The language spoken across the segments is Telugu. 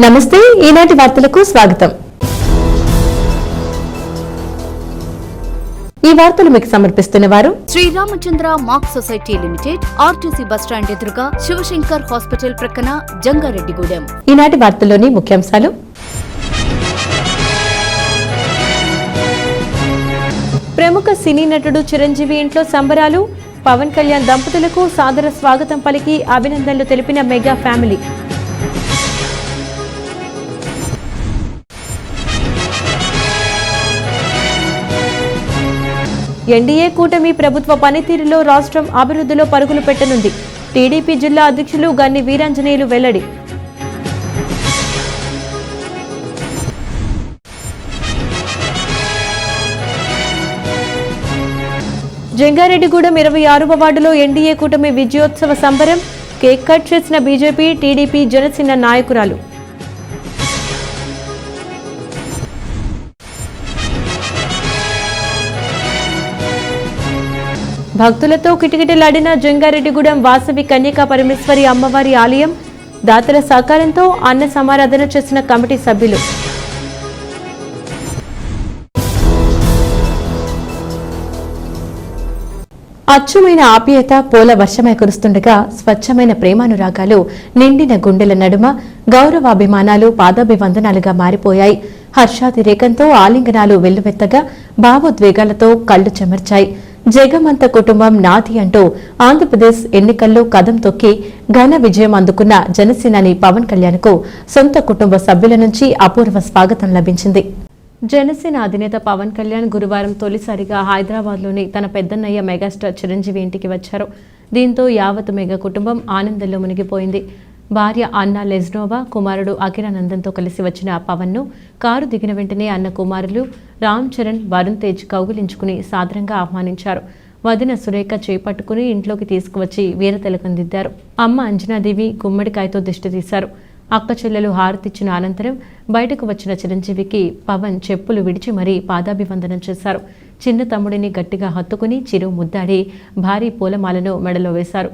నమస్తే ఈనాటి వార్తలకు స్వాగతం। ఈ వార్తలు మీకు సమర్పిస్తున్న వారు Shri Ramachandra mark society limited, RTC bus stand ఎదురుగా, శివశంకర్ హాస్పిటల్ ప్రక్కన, జంగారెడ్డిగూడెం। ఈనాటి వార్తల్లోని ముఖ్యాంశాలు: ప్రముఖ సినీ నటుడు చిరంజీవి ఇంట్లో సంబరాలు, పవన్ కళ్యాణ్ దంపతులకు సాదర స్వాగతం పలికి అభినందనలు తెలిపిన మెగా ఫ్యామిలీ। ఎన్డీఏ కూటమి ప్రభుత్వ పనితీరులో రాష్ట్రం అభివృద్ధిలో పరుగులు పెట్టనుంది। టీడీపీ జిల్లా అధ్యక్షులు గన్ని వీరాంజనేయులు వెల్లడి। జంగారెడ్డిగూడెం 26వ వార్డులో ఎన్డీఏ కూటమి విజయోత్సవ సంబరం, కేక్ కట్ చేసిన బీజేపీ, టీడీపీ, జనసేన నాయకురాలు। భక్తులతో కిటకిటలాడిన జంగారెడ్డిగూడెం వాసవి కన్యకా పరమేశ్వరి అమ్మవారి ఆలయం, దాతల సహకారంతో అన్న సమారాధన చేసిన కమిటీ సభ్యులు। అచ్చమైన ఆప్యాయత పూల వర్షమై కురుస్తుండగా స్వచ్ఛమైన ప్రేమానురాగాలు నిండిన గుండెల నడుమ గౌరవాభిమానాలు పాదాభివందనాలుగా మారిపోయాయి। హర్షాతిరేకంతో ఆలింగనాలు వెల్లువెత్తగా భావోద్వేగాలతో కళ్లు చెమర్చాయి। జగమంత కుటుంబం నాది అంటూ ఆంధ్రప్రదేశ్ ఎన్నికల్లో కదం తొక్కి ఘన విజయం అందుకున్న జనసేనాని పవన్ కళ్యాణ్ కు సొంత కుటుంబ సభ్యుల నుంచి అపూర్వ స్వాగతం లభించింది। జనసేన అధినేత పవన్ కళ్యాణ్ గురువారం తొలిసారిగా హైదరాబాద్లోని తన పెద్దన్నయ్య మెగాస్టార్ చిరంజీవి ఇంటికి వచ్చారు। దీంతో యావత్ మెగా కుటుంబం ఆనందంలో మునిగిపోయింది। భార్య అన్నా లెజ్నోవా, కుమారుడు అఖిరానందన్తో కలిసి వచ్చిన పవన్ ను కారు దిగిన వెంటనే అన్న కుమారులు రామ్ చరణ్, వరుణ్ తేజ్ కౌగిలించుకుని సాదరంగా ఆహ్వానించారు। వదిన సురేఖ చేపట్టుకుని ఇంట్లోకి తీసుకువచ్చి వీరతిలకం దిద్దారు। అమ్మ అంజనాదేవి గుమ్మడికాయతో దిష్టి తీశారు। అక్క చెల్లెలు హారతిచ్చిన అనంతరం బయటకు వచ్చిన చిరంజీవికి పవన్ చెప్పులు విడిచి మరీ పాదాభివందనం చేశారు। చిన్న తమ్ముడిని గట్టిగా హత్తుకుని చిరు ముద్దాడి భారీ పూలమాలను మెడలో వేశారు।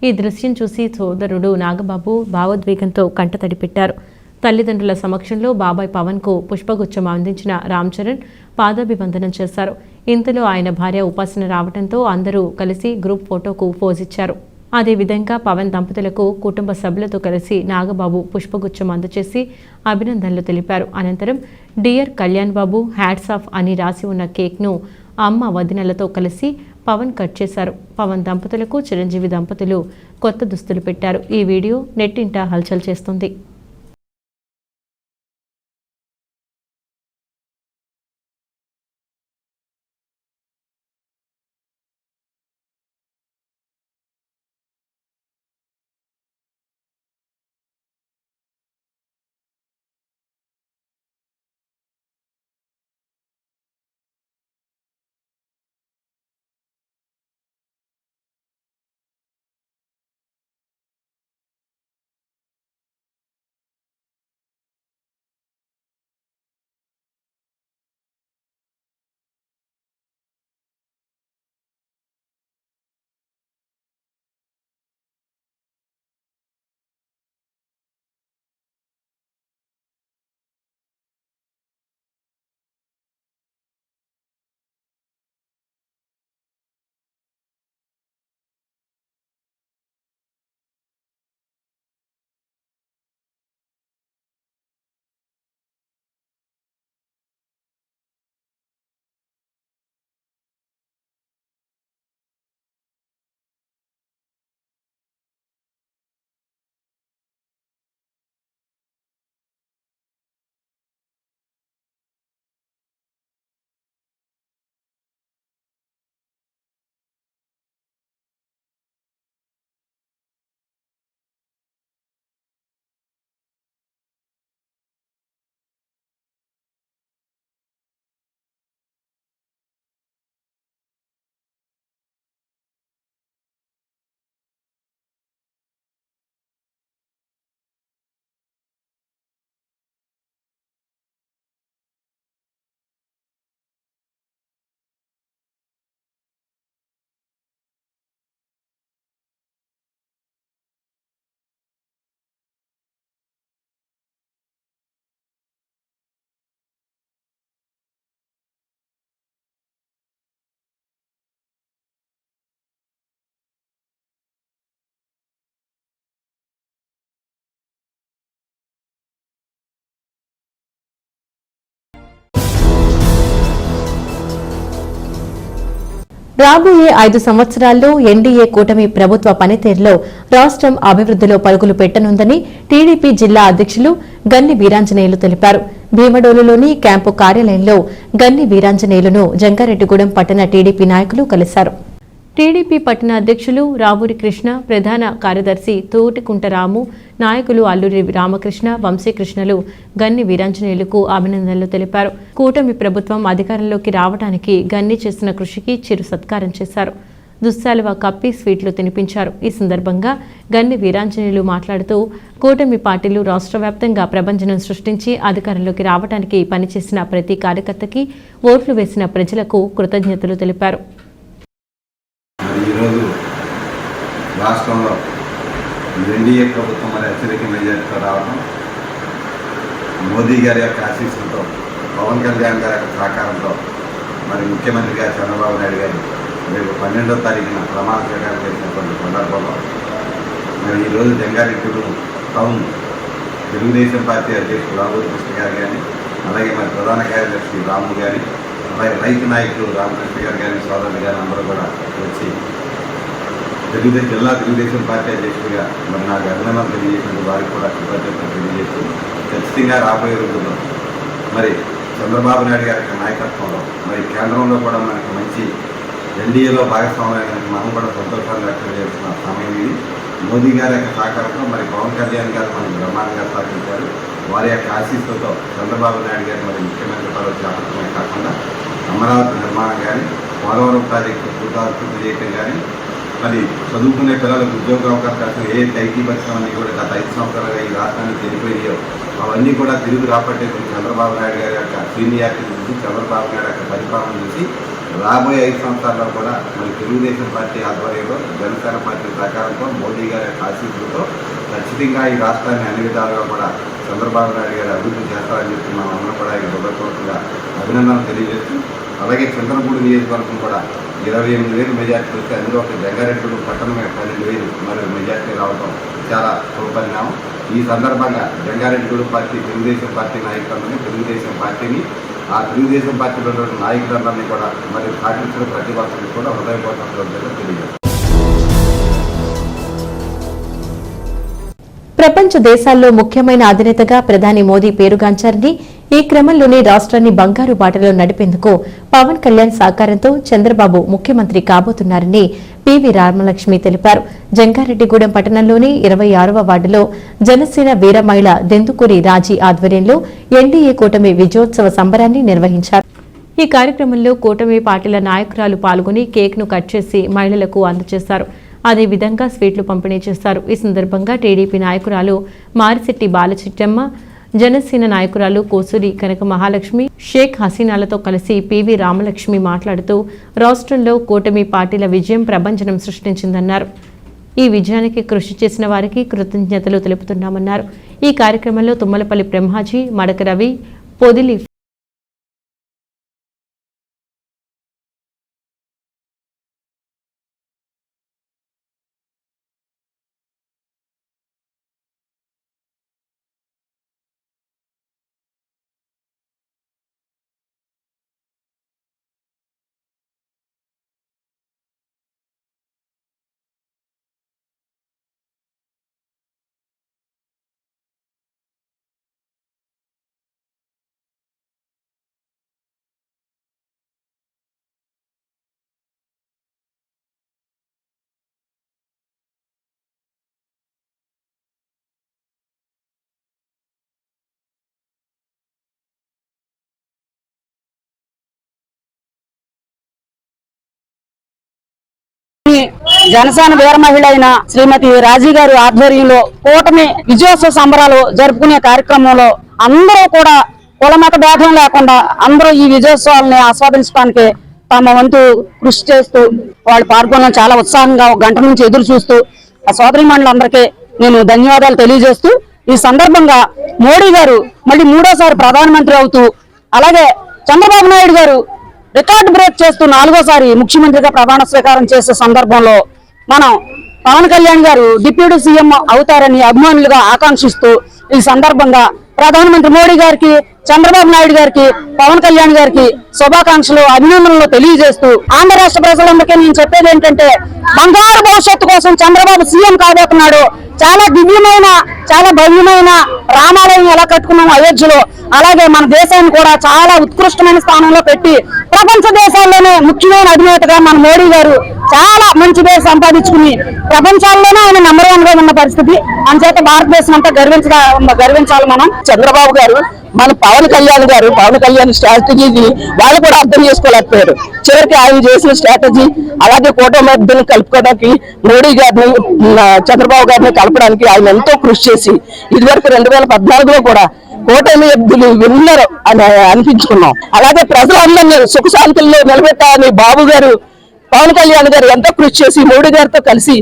ఈ దృశ్యం చూసి సోదరుడు నాగబాబు భావోద్వేగంతో కంటతడి పెట్టారు। తల్లిదండ్రుల సమక్షంలో బాబాయ్ పవన్ కు పుష్పగుచ్చం అందించిన రామ్ చరణ్ పాదాభివందనం చేశారు। ఇంతలో ఆయన భార్య ఉపాసన రావడంతో అందరూ కలిసి గ్రూప్ ఫోటోకు పోజిచ్చారు। అదేవిధంగా పవన్ దంపతులకు కుటుంబ సభ్యులతో కలిసి నాగబాబు పుష్పగుచ్చం అందచేసి అభినందనలు తెలిపారు। అనంతరం dear Kalyan Babu, hats off అని రాసి ఉన్న కేక్ను అమ్మ వదినలతో కలిసి పవన్ కట్ చేశారు। పవన్ దంపతులకు చిరంజీవి దంపతులు కొత్త దుస్తులు పెట్టారు। ఈ వీడియో నెట్టింట హల్చల్ చేస్తుంది। రాబోయే 5 సంవత్సరాల్లో ఎన్డీఏ కూటమి ప్రభుత్వ పనితీరులో రాష్ట్రం అభివృద్ధిలో పరుగులు పెట్టనుందని టీడీపీ జిల్లా అధ్యక్షులు గన్ని వీరాంజనేయులు తెలిపారు. భీమడోలులోని క్యాంపు కార్యాలయంలో గన్ని వీరాంజనేయులను జంగారెడ్డిగూడెం పట్టణ టీడీపీ నాయకులు కలిశారు. టీడీపీ పట్టణ అధ్యక్షులు రావూరి కృష్ణ, ప్రధాన కార్యదర్శి తోటికుంట రాము, నాయకులు అల్లూరి రామకృష్ణ, వంశీకృష్ణలు గన్ని వీరాంజనేయులకు అభినందనలు తెలిపారు. కూటమి ప్రభుత్వం అధికారంలోకి రావడానికి గన్ని చేసిన కృషికి చిరు సత్కారం చేశారు. దుస్సాలువ కప్పి స్వీట్లు తినిపించారు. ఈ సందర్భంగా గన్ని వీరాంజనేయులు మాట్లాడుతూ కూటమి పార్టీలు రాష్ట్ర వ్యాప్తంగా ప్రభంజనం సృష్టించి అధికారంలోకి రావడానికి పనిచేసిన ప్రతి కార్యకర్తకి ఓట్లు వేసిన ప్రజలకు కృతజ్ఞతలు తెలిపారు. ఈరోజు రాష్ట్రంలో ఎన్డీఏ ప్రభుత్వం మరి అత్యధిక మెజార్టీతో రావడం, మోదీ గారి యొక్క ఆశీస్సులతో, పవన్ కళ్యాణ్ గారి యొక్క సహకారంతో మరి ముఖ్యమంత్రి గారు చంద్రబాబు నాయుడు గారు రేపు 12వ తారీఖున ప్రమాణ స్వీకారం చేసినటువంటి సందర్భంలో మరి ఈరోజు జంగారెడ్డిగూడెం టౌన్ తెలుగుదేశం పార్టీ అధ్యక్షుడు రావూరి కృష్ణ గారు కానీ, అలాగే మరి ప్రధాన కార్యదర్శి రాము గారి, అలాగే రైతు నాయకులు రామకృష్ణ గారు కానీ, సోదరులు గారు అందరూ కూడా వచ్చి జిల్లా తెలుగుదేశం పార్టీ అధ్యక్షుడిగా మరి నాకు అభినందనలు తెలియజేసిన వారికి కూడా కృతజ్ఞతలు తెలియజేస్తూ ఖచ్చితంగా రాబోయే రోజుల్లో మరి చంద్రబాబు నాయుడు గారి యొక్క నాయకత్వంలో మరి కేంద్రంలో కూడా మనకి మంచి ఎన్డీఏలో భాగస్వామ్యానికి మనం కూడా సంతోషాన్ని వ్యక్తం చేస్తున్న సమయం ఇది. మోదీ గారి యొక్క సహకారంతో మరి పవన్ కళ్యాణ్ గారు మనకి బ్రహ్మాండంగా సహకరించారు. వారి యొక్క ఆశీస్సులతో చంద్రబాబు నాయుడు గారు మరి ముఖ్యమంత్రి పదవి చేపట్టడమే కాకుండా అమరావతి నిర్మాణం కానీ, పోలవరం ప్రాజెక్టు పూర్తి చేయటం కానీ, మరి చదువుకునే పిల్లలకు ఉద్యోగ అవకాశాలు ఏ ఐటీ పరిశ్రమని కూడా గత 5 సంవత్సరాలుగా ఈ రాష్ట్రానికి తెలిపోయాయో అవన్నీ కూడా తిరిగి రాబట్టే చంద్రబాబు నాయుడు గారి యొక్క సీనియారిటీ చూసి, చంద్రబాబు నాయుడు యొక్క పరిపాలన చూసి రాబోయే 5 సంవత్సరాల్లో కూడా మరి తెలుగుదేశం పార్టీ ఆధ్వర్యంలో, జనసేన పార్టీ సహకారంతో, మోదీ గారి యొక్క ఆశీస్సులతో ఖచ్చితంగా ఈ రాష్ట్రాన్ని అన్ని విధాలుగా కూడా చంద్రబాబు నాయుడు గారు అభివృద్ధి చేస్తారని చెప్పి మనం అందరం కూడా ఈ హృదయపూర్వకంగా అభినందనలు తెలియజేస్తూ, అలాగే చంద్రపూడి నియోజకవర్గం కూడా 28,000 మెజార్టీ వస్తే అందులో ఒక జంగారెడ్డిగూడెం పట్టణమే 12,000 మరి మెజార్టీ రావడం చాలా శుభపరిణామం. ఈ సందర్భంగా జంగారెడ్డిగూడెం పార్టీ తెలుగుదేశం పార్టీ నాయకులందరినీ, తెలుగుదేశం పార్టీని, ఆ తెలుగుదేశం పార్టీలో ఉన్న నాయకులందరినీ కూడా మరి పాటించిన ప్రతి ఒక్కరికి కూడా హృదయపూర్వకంగా తెలియజేస్తారు. ప్రపంచ దేశాల్లో ముఖ్యమైన అధినేతగా ప్రధాని మోదీ పేరుగాంచారని, ఈ క్రమంలోనే రాష్ట్రాన్ని బంగారు బాటలో నడిపేందుకు పవన్ కళ్యాణ్ సహకారంతో చంద్రబాబు ముఖ్యమంత్రి కాబోతున్నారని పివి రామలక్ష్మి తెలిపారు. జంగారెడ్డిగూడెం పట్టణంలోని 26వ వార్డులో జనసేన వీర మహిళ దెందుకూరి రాజీ ఆధ్వర్యంలో ఎన్డీఏ కూటమి విజయోత్సవ సంబరాన్ని నిర్వహించారు. ఈ కార్యక్రమంలో కూటమి పార్టీల నాయకురాలు పాల్గొని కేక్ను కట్ చేసి మహిళలకు అందజేశారు. అదేవిధంగా స్వీట్లు పంపిణీ చేశారు. ఈ సందర్భంగా టీడీపీ నాయకురాలు మారిశెట్టి బాలచిట్టమ్మ, జనసేన నాయకురాలు కోసూరి కనక మహాలక్ష్మి, షేక్ హసీనాలతో కలిసి పివి రామలక్ష్మి మాట్లాడుతూ రాష్ట్రంలో కూటమి పార్టీల విజయం ప్రభంజనం సృష్టించిందన్నారు. ఈ విజయానికి కృషి చేసిన వారికి కృతజ్ఞతలు తెలుపుతున్నామన్నారు. ఈ కార్యక్రమంలో తుమ్మలపల్లి బ్రహ్మాజీ, మడక రవి, పొదిలి జనసేన వీర మహిళ అయిన శ్రీమతి రాజీ గారి ఆధ్వర్యంలో కూటమి విజయోత్సవ సంబరాలు జరుపుకునే కార్యక్రమంలో అందరూ కూడా కులమత భేదం లేకుండా అందరూ ఈ విజయోత్సవాలని ఆస్వాదించడానికి తమ వంతు కృషి చేస్తూ వాళ్ళు పాల్గొనడం చాలా ఉత్సాహంగా 1 గంట నుంచి ఎదురు చూస్తూ ఆ సోదరీమణులందరికీ నేను ధన్యవాదాలు తెలియజేస్తూ, ఈ సందర్భంగా మోడీ గారు మళ్ళీ 3వ సారి ప్రధానమంత్రి అవుతూ, అలాగే చంద్రబాబు నాయుడు గారు రికార్డు బ్రేక్ చేస్తూ 4వ సారి ముఖ్యమంత్రిగా ప్రమాణ స్వీకారం చేసే సందర్భంలో మనం పవన్ కళ్యాణ్ గారు డిప్యూటీ సీఎం అవుతారని అభిమానులుగా ఆకాంక్షిస్తూ ఈ సందర్భంగా ప్రధానమంత్రి మోడీ గారికి చంద్రబాబు నాయుడు గారికి, పవన్ కళ్యాణ్ గారికి శుభాకాంక్షలు, అభినందనలు తెలియజేస్తూ ఆంధ్ర రాష్ట్ర ప్రజలందరికీ నేను చెప్పేది ఏంటంటే, బంగారు భవిష్యత్తు కోసం చంద్రబాబు సీఎం కాబోతున్నాడు. చాలా దివ్యమైన, చాలా భవ్యమైన రామాలయం ఎలా కట్టుకున్నాం అయోధ్యలో, అలాగే మన దేశాన్ని కూడా చాలా ఉత్కృష్టమైన స్థానంలో పెట్టి ప్రపంచ దేశాల్లోనే ముఖ్యమైన అధినేతగా మన మోడీ గారు చాలా మంచి పేరు సంపాదించుకుని ప్రపంచాల్లోనే ఆయన నెంబర్ 1 గా ఉన్న పరిస్థితి. అంచేత భారతదేశం అంతా గర్వించాలి మనం. చంద్రబాబు గారు మన పవన్ కళ్యాణ్ స్ట్రాటజీని వాళ్ళు కూడా అర్థం చేసుకోలేకపోయారు. చివరికి ఆయన చేసిన స్ట్రాటజీ, అలాగే కూటమి అభ్యర్థులను కలుపుకోవడానికి మోడీ గారిని, చంద్రబాబు గారిని కలపడానికి ఆయన ఎంతో కృషి చేసి ఇదివరకు 2014లో కూడా కూటమి అభ్యర్థులు విన్నర్ అని అనిపించుకున్నాం. అలాగే ప్రజలందరినీ సుఖశాంతుల్లో నిలబెట్టాలని బాబు గారు, పవన్ కళ్యాణ్ గారు ఎంతో కృషి చేసి మోడీ గారితో కలిసి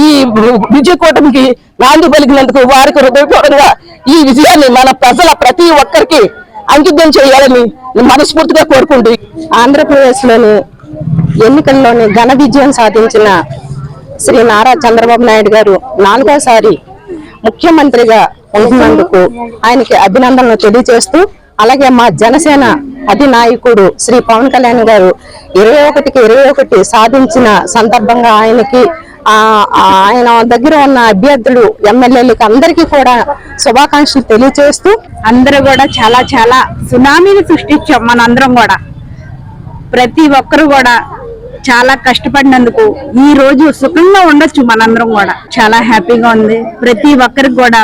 ఈ విజయ కూటమికి నాంది పలికినందుకు వారికి హృదయపూర్వకంగా ఈ విజయాన్ని మన ప్రజల ప్రతి ఒక్కరికి అంకితం చేయాలని మనస్ఫూర్తిగా కోరుకుంటూ, ఆంధ్రప్రదేశ్ లోని ఎన్నికల్లోని ఘన విజయం సాధించిన శ్రీ నారా చంద్రబాబు నాయుడు గారు 4వ ముఖ్యమంత్రిగా ఉంటున్నందుకు ఆయనకి అభినందనలు తెలియజేస్తూ, అలాగే మా జనసేన అధినాయకుడు శ్రీ పవన్ కళ్యాణ్ గారు 21కి 21 సాధించిన సందర్భంగా ఆయనకి ఆయన దగ్గర ఉన్న అభ్యర్థులు, ఎమ్మెల్యేలకి అందరికీ కూడా శుభాకాంక్షలు తెలియజేస్తూ, అందరూ కూడా చాలా చాలా సునామీని సృష్టించాం. మనందరం కూడా ప్రతి ఒక్కరు కూడా చాలా కష్టపడినందుకు ఈ రోజు సుఖంగా ఉండొచ్చు. మనందరం కూడా చాలా హ్యాపీగా ఉంది. ప్రతి ఒక్కరికి కూడా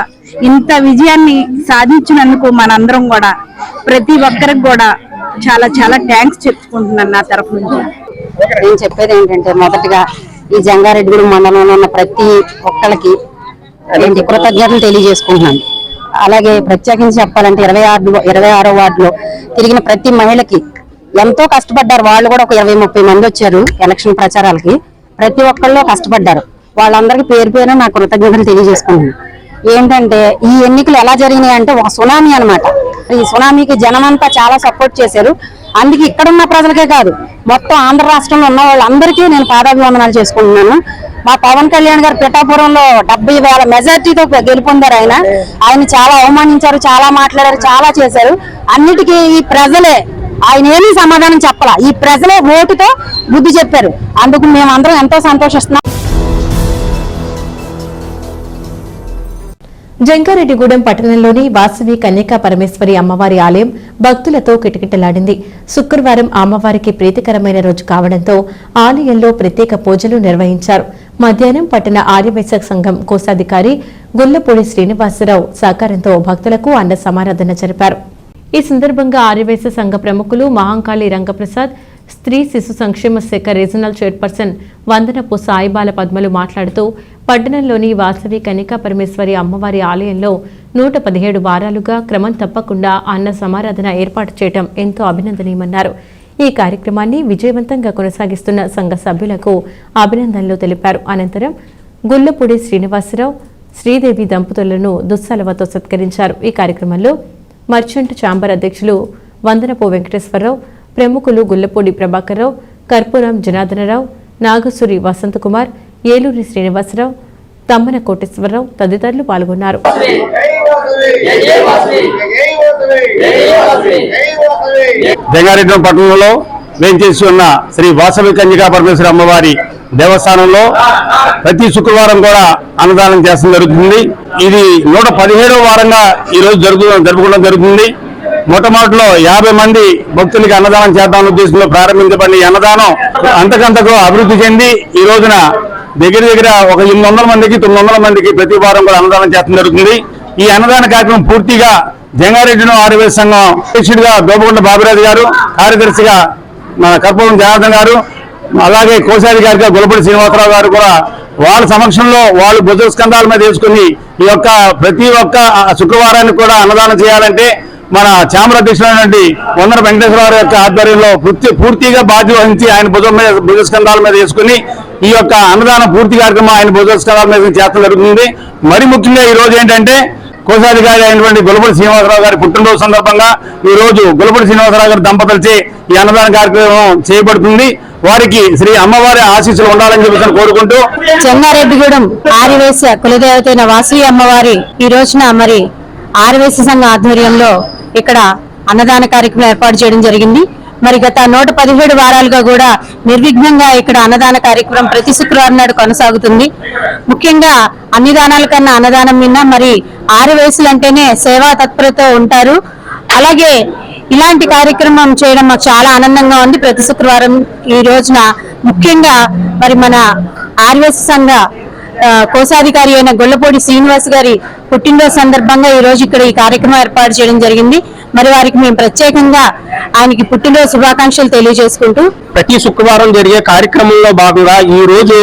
ఇంత విజయాన్ని సాధించినందుకు మనందరం కూడా ప్రతి ఒక్కరికి కూడా చాలా చాలా థ్యాంక్స్ చెప్పుకుంటున్నాను నా తరఫు నుంచి. నేను చెప్పేది ఏంటంటే, మొదటిగా ఈ జంగారెడ్డిగూడెం మండలంలో ఉన్న ప్రతి ఒక్కరికి కృతజ్ఞతలు తెలియజేసుకుంటున్నాను. అలాగే ప్రత్యేకించి చెప్పాలంటే 26వ వార్డులో తిరిగిన ప్రతి మహిళకి ఎంతో కష్టపడ్డారు. వాళ్ళు కూడా ఒక 20-30 మంది వచ్చారు ఎలక్షన్ ప్రచారాలకి. ప్రతి ఒక్కళ్ళు కష్టపడ్డారు. వాళ్ళందరికీ పేరు పేరు నా కృతజ్ఞతలు తెలియజేసుకుంటున్నాను. ఏంటంటే, ఈ ఎన్నికలు ఎలా జరిగినాయి అంటే ఒక సునామీ అన్నమాట. ఈ సునామీకి జనమంతా చాలా సపోర్ట్ చేశారు. అందుకే ఇక్కడున్న ప్రజలకే కాదు, మొత్తం ఆంధ్ర రాష్ట్రంలో ఉన్న వాళ్ళందరికీ నేను పాదాభివందనాలు చేసుకుంటున్నాను. మా పవన్ కళ్యాణ్ గారు పిఠాపురంలో 70,000 మెజార్టీతో గెలుపొందారు. ఆయన చాలా అవమానించారు, చాలా మాట్లాడారు, చాలా చేశారు. అన్నిటికీ ఈ ప్రజలే, ఆయన ఏమీ సమాధానం చెప్పాల, ఈ ప్రజలే ఓటుతో బుద్ధి చెప్పారు. అందుకు మేమందరం ఎంతో సంతోషిస్తున్నాం. జంగారెడ్డిగూడెం పట్టణంలోని వాసవి కన్యకా పరమేశ్వరి అమ్మవారి ఆలయం భక్తులతో కిటకిటలాడింది. శుక్రవారం అమ్మవారికి ప్రీతికరమైన రోజు కావడంతో ఆలయంలో ప్రత్యేక పూజలు నిర్వహించారు. మధ్యాహ్నం పట్టణ ఆర్యవైశ్య సంఘం కోశాధికారి గుల్లపూడి శ్రీనివాసరావు సహకారంతో భక్తులకు అన్న సమారాధన జరిపారు. ఈ సందర్భంగా ఆర్యవైశ్య సంఘ ప్రముఖులు మహాంకాళి రంగప్రసాద్, స్త్రీ శిశు సంక్షేమ శాఖ రీజనల్ చైర్పర్సన్ వందనపు సాయిబాల పద్మలు మాట్లాడుతూ, పట్టణంలోని వాసవి కన్యకా పరమేశ్వరి అమ్మవారి ఆలయంలో 117 వారాలుగా క్రమం తప్పకుండా అన్న సమారాధన ఏర్పాటు చేయడం ఎంతో అభినందనీయమన్నారు. ఈ కార్యక్రమాన్ని విజయవంతంగా కొనసాగిస్తున్న సంఘ సభ్యులకు అభినందనలు తెలిపారు. అనంతరం గుల్లపూడి శ్రీనివాసరావు, శ్రీదేవి దంపతులను దుస్సలవతో సత్కరించారు. ఈ కార్యక్రమంలో మర్చెంట్ ఛాంబర్ అధ్యక్షులు వందనపు వెంకటేశ్వరరావు, ప్రముఖులు గుల్లపూడి ప్రభాకర్రావు, కర్పూరం జనార్దనరావు, నాగసూరి వసంతకుమార్, ఏలూరి శ్రీనివాసరావు, తమ్మన కోటేశ్వరరావు తదితరులు పాల్గొన్నారు. జంగారెడ్డి పట్టణంలో వేంచేసి ఉన్న శ్రీ వాసవి కన్యకా పరమేశ్వరి అమ్మవారి దేవస్థానంలో ప్రతి శుక్రవారం కూడా అన్నదానం చేస్తూ జరుగుతుంది. ఇది 117వ వారంగా ఈ రోజు జరుపుకోవడం జరుగుతుంది. మొట్టమొదటిలో 50 మంది భక్తులకి అన్నదానం చేద్దామన్న ఉద్దేశంలో ప్రారంభించబడిన ఈ అన్నదానం అంతకంతకు అభివృద్ధి చెంది ఈ రోజున దగ్గర ఒక 800 మందికి 900 మందికి ప్రతి వారం కూడా అన్నదానం చేస్తూ జరుగుతుంది. ఈ అన్నదాన కార్యక్రమం పూర్తిగా జంగారెడ్డిలో ఆర్యవైశ్య సంఘం అధ్యక్షుడిగా దోపగుండ బాబిరాజు గారు, కార్యదర్శిగా మన కర్పూరం జనార్దన్ గారు, అలాగే కోశాధికారిగా గుల్లపూడి శ్రీనివాసరావు గారు కూడా వాళ్ళ సమక్షంలో వాళ్ళు భుజ స్కంధాల మీద వేసుకుని ఈ యొక్క ప్రతి ఒక్క శుక్రవారానికి కూడా అన్నదానం చేయాలంటే మన ఛాంబర్ అధ్యక్షుడైనటువంటి వందన వెంకటేశ్వరరావు యొక్క ఆధ్వర్యంలో పూర్తిగా బాధ్యత వహించి ఆయన భుజ స్కంధాల మీద వేసుకుని ఈ యొక్క అన్నదానం పూర్తి కార్యక్రమం ఆయన భుజ స్కంధాల మీద చేస్తూ జరుగుతుంది. మరి ముఖ్యంగా ఈ రోజు ఏంటంటే కోశాధికారి అయినటువంటి గుల్లపూడి శ్రీనివాసరావు గారి పుట్టినరోజు సందర్భంగా ఈ రోజు గుల్లపూడి శ్రీనివాసరావు గారి దంపతులచే ఈ అన్నదాన కార్యక్రమం చేయబడుతుంది. వారికి శ్రీ అమ్మవారి ఆశీస్సులు ఉండాలని చెప్పి కోరుకుంటూ, జంగారెడ్డిగూడెం ఆర్యవైశ్య కులదేవతైన వాసవి అమ్మవారి ఈ రోజున మరి ఆర్యవైశ్య సంఘ ఆధ్వర్యంలో ఇక్కడ అన్నదాన కార్యక్రమం ఏర్పాటు చేయడం జరిగింది. మరి గత 117 వారాలుగా కూడా నిర్విఘ్నంగా ఇక్కడ అన్నదాన కార్యక్రమం ప్రతి శుక్రవారం నాడు కొనసాగుతుంది. ముఖ్యంగా అన్ని దానాల కన్నా అన్నదానం మీద మరి 6 వయసులు అంటేనే సేవా తత్పరతో ఉంటారు. అలాగే ఇలాంటి కార్యక్రమం చేయడం మాకు చాలా ఆనందంగా ఉంది. ప్రతి శుక్రవారం ఈ రోజున ముఖ్యంగా మరి మన ఆర్యవేశ సంఘ కోశాధికారి అయిన గొల్లపూడి శ్రీనివాస్ గారి పుట్టినరోజు సందర్భంగా ఈ రోజు ఇక్కడ ఈ కార్యక్రమం ఏర్పాటు చేయడం జరిగింది. మరి వారికి మేము ప్రత్యేకంగా ఆయనకి పుట్టినరోజు శుభాకాంక్షలు తెలియజేసుకుంటూ ప్రతి శుక్రవారం జరిగే కార్యక్రమంలో భాగంగా ఈ రోజు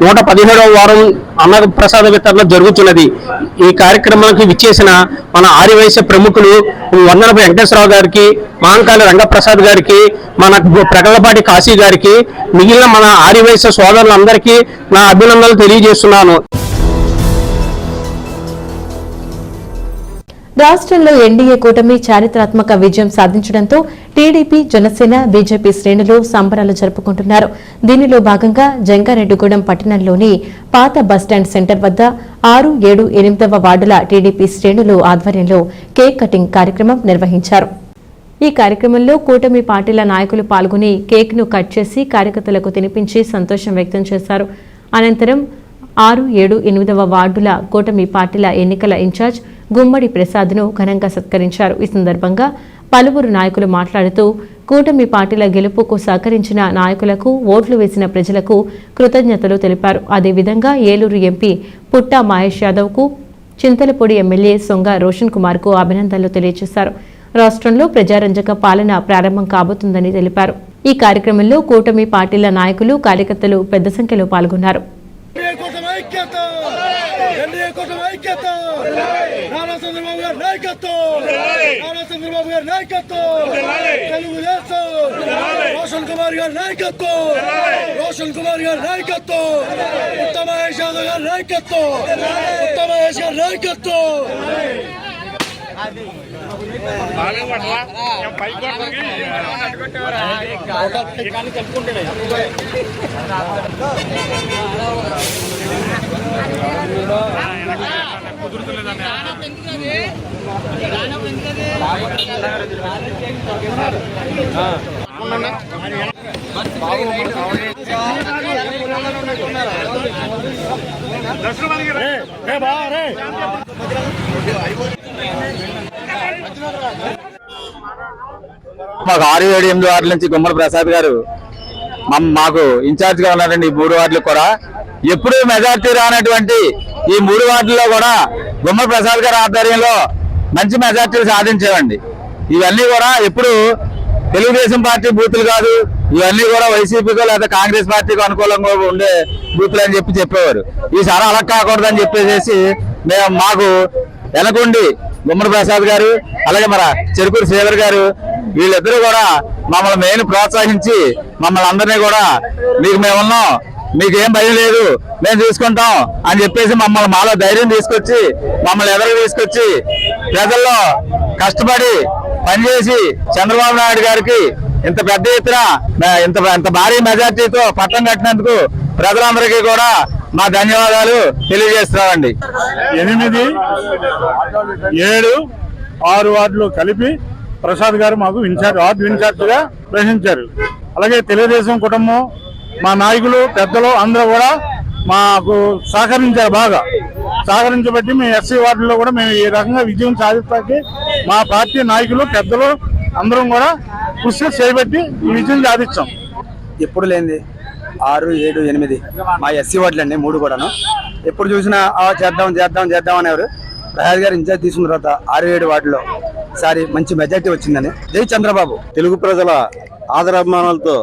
117వ వారం అన్న ప్రసాద వితరణ జరుగుతున్నది. ఈ కార్యక్రమానికి విచ్చేసిన మన ఆర్యవైశ్య ప్రముఖులు వందనపు వెంకటేశ్వరరావు గారికి, మాంకాళి రంగప్రసాద్ గారికి, మన ప్రగలపాటి కాశీ గారికి, మిగిలిన మన ఆర్యవైశ్య సోదరులందరికీ నా అభినందనలు తెలియజేస్తున్నాను. రాష్ట్రంలో ఎన్డీఏ కూటమి చారిత్రాత్మక విజయం సాధించడంతో టీడీపీ, జనసేన, బీజేపీ శ్రేణులు సంబరాలు జరుపుకుంటున్నారు. దీనిలో భాగంగా జంగారెడ్డిగూడెం పట్టణంలోని పాత బస్టాండ్ సెంటర్ వద్ద 6, 7, 8వ వార్డుల టీడీపీ శ్రేణులు ఆధ్వర్యంలో కేక్ కటింగ్ కార్యక్రమం నిర్వహించారు. ఈ కార్యక్రమంలో కూటమి పార్టీల నాయకులు పాల్గొని కేక్ ను కట్ చేసి కార్యకర్తలకు తినిపించి సంతోషం వ్యక్తం చేశారు. అనంతరం 6, 7, 8వ వార్డుల కూటమి పార్టీల ఎన్నికల ఇన్ఛార్జ్ గుమ్మడి ప్రసాద్ను ఘనంగా సత్కరించారు. ఈ సందర్భంగా పలువురు నాయకులు మాట్లాడుతూ కూటమి పార్టీల గెలుపుకు సహకరించిన నాయకులకు, ఓట్లు వేసిన ప్రజలకు కృతజ్ఞతలు తెలిపారు. అదేవిధంగా ఏలూరు ఎంపీ పుట్టా మహేష్ యాదవ్కు, చింతలపూడి ఎమ్మెల్యే సొంగ రోషన్ కుమార్కు అభినందనలు తెలియజేశారు. రాష్ట్రంలో ప్రజారంజక పాలన ప్రారంభం కాబోతుందని తెలిపారు. ఈ కార్యక్రమంలో కూటమి పార్టీల నాయకులు, కార్యకర్తలు పెద్ద సంఖ్యలో పాల్గొన్నారు. రోషన్ కుమార్ గారి నాయకత్వం, రోషన్ కుమార్ గారి నాయకత్వం, ఉత్తమ మహేష్ యాదవ్ గారి నాయకత్వం, ఉత్తమ మహేష్ గారి నాయకత్వం. మాకు 6, 7, 8 వార్డుల నుంచి గుమ్మడి ప్రసాద్ గారు మాకు ఇన్ఛార్జ్ గా ఉన్నారండి. ఈ 3 వార్డులకు కూడా ఎప్పుడు మెజార్టీ రానటువంటి ఈ 3 వార్డుల్లో కూడా గుమ్మడి ప్రసాద్ గారి ఆధ్వర్యంలో మంచి మెజార్టీలు సాధించేవండి. ఇవన్నీ కూడా ఎప్పుడు తెలుగుదేశం పార్టీ బూతులు కాదు, ఇవన్నీ కూడా వైసీపీకో లేదా కాంగ్రెస్ పార్టీకి అనుకూలంగా ఉండే బూతులు అని చెప్పేవారు. ఈసారి అలా కాకూడదని చెప్పేసి మాకు వెనకుండి గుమ్మడి ప్రసాద్ గారు, అలాగే మన చెరుకూరు శ్రీధర్ గారు, వీళ్ళిద్దరూ కూడా మమ్మల్ని మెయిన్ ప్రోత్సహించి మమ్మల్ని అందరినీ కూడా మీకు మేమున్నాం, మీకేం భయం లేదు, మేము చూసుకుంటాం అని చెప్పేసి మమ్మల్ని మాలో ధైర్యం తీసుకొచ్చి మమ్మల్ని ఎదురు తీసుకొచ్చి ప్రజల్లో కష్టపడి పనిచేసి చంద్రబాబు నాయుడు గారికి ఇంత పెద్ద ఎత్తున ఇంత భారీ మెజార్టీతో పట్టం కట్టినందుకు ప్రజలందరికీ కూడా మా ధన్యవాదాలు తెలియజేస్తున్నామండి. 8, 7, 6 వార్డులు కలిపి ప్రసాద్ గారు మాకు వార్డు ఇన్ఛార్జ్ గా ప్రశ్నించారు. అలాగే తెలుగుదేశం కుటుంబం, మా నాయకులు, పెద్దలు అందరూ కూడా మాకు సహకరించారు. బాగా సహకరించబట్టి మేము ఎస్సీ వార్డులో కూడా మేము ఈ రకంగా విజయం సాధిస్తానికి మా పార్టీ నాయకులు, పెద్దలు అందరం కూడా కృషి చేయబట్టి ఈ విజయం సాధించాం. ఎప్పుడు లేనిది 6, 7, 8 మా ఎస్సీ వార్డులు అండి 3 కూడాను. ఎప్పుడు చూసినా చేద్దాం అనేవారు. ప్రసాద్ గారు ఇన్ఛార్జ్ తీసుకున్న తర్వాత 6, 7 వార్డులో ఈసారి మంచి మెజార్టీ వచ్చిందని. జై చంద్రబాబు. తెలుగు ప్రజల ఆదరాభిమానాలతో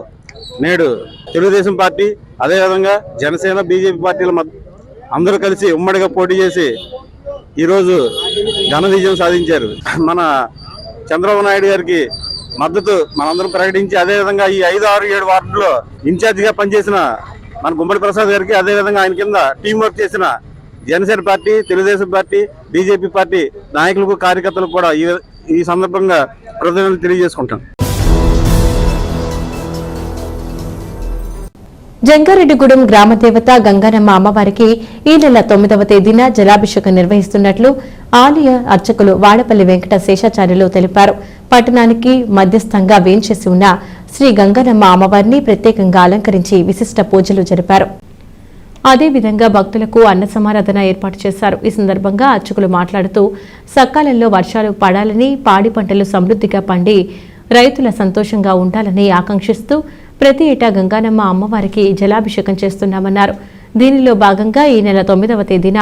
నేడు తెలుగుదేశం పార్టీ, అదేవిధంగా జనసేన, బీజేపీ పార్టీల అందరూ కలిసి ఉమ్మడిగా పోటీ చేసి ఈరోజు ఘన విజయం సాధించారు. మన చంద్రబాబు నాయుడు గారికి మద్దతు మనందరం ప్రకటించి, అదేవిధంగా ఈ 5, 6, 7 వార్డుల్లో ఇన్ఛార్జిగా పనిచేసిన మన గుమ్మడి ప్రసాద్ గారికి, అదేవిధంగా ఆయన కింద టీం వర్క్ చేసిన Janasena party, Telugu Desam party, BJP party నాయకులకు, కార్యకర్తలకు కూడా ఈ సందర్భంగా కృతజ్ఞతలు తెలియజేసుకుంటాం. జంగారెడ్డిగూడెం గ్రామ దేవత గంగానమ్మ అమ్మవారికి ఈ నెల 9వ తేదీన జలాభిషేకం నిర్వహిస్తున్నట్లు ఆలయ అర్చకులు వాడపల్లి వెంకట శేషాచార్యులు తెలిపారు. పట్టణానికి మధ్యస్థంగా వేంచేసి ఉన్న శ్రీ గంగానమ్మ అమ్మవారిని ప్రత్యేకంగా అలంకరించి విశిష్ట పూజలు జరిపారు. అదేవిధంగా భక్తులకు అన్న సమారాధన ఏర్పాటు చేశారు. ఈ సందర్భంగా అర్చకులు మాట్లాడుతూ సకాలంలో వర్షాలు పడాలని, పాడి పంటలు సమృద్ధిగా పండి రైతుల సంతోషంగా ఉండాలని ఆకాంక్షిస్తూ ప్రతి ఏటా గంగానమ్మ అమ్మవారికి జలాభిషేకం చేస్తున్నామన్నారు. దీనిలో భాగంగా ఈ నెల 9వ తేదీన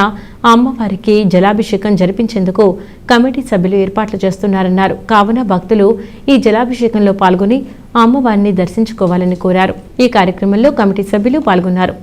అమ్మవారికి జలాభిషేకం జరిపించేందుకు కమిటీ సభ్యులు ఏర్పాట్లు చేస్తున్నారన్నారు. కావున భక్తులు ఈ జలాభిషేకంలో పాల్గొని అమ్మవారిని దర్శించుకోవాలని కోరారు. ఈ కార్యక్రమంలో కమిటీ సభ్యులు పాల్గొన్నారు.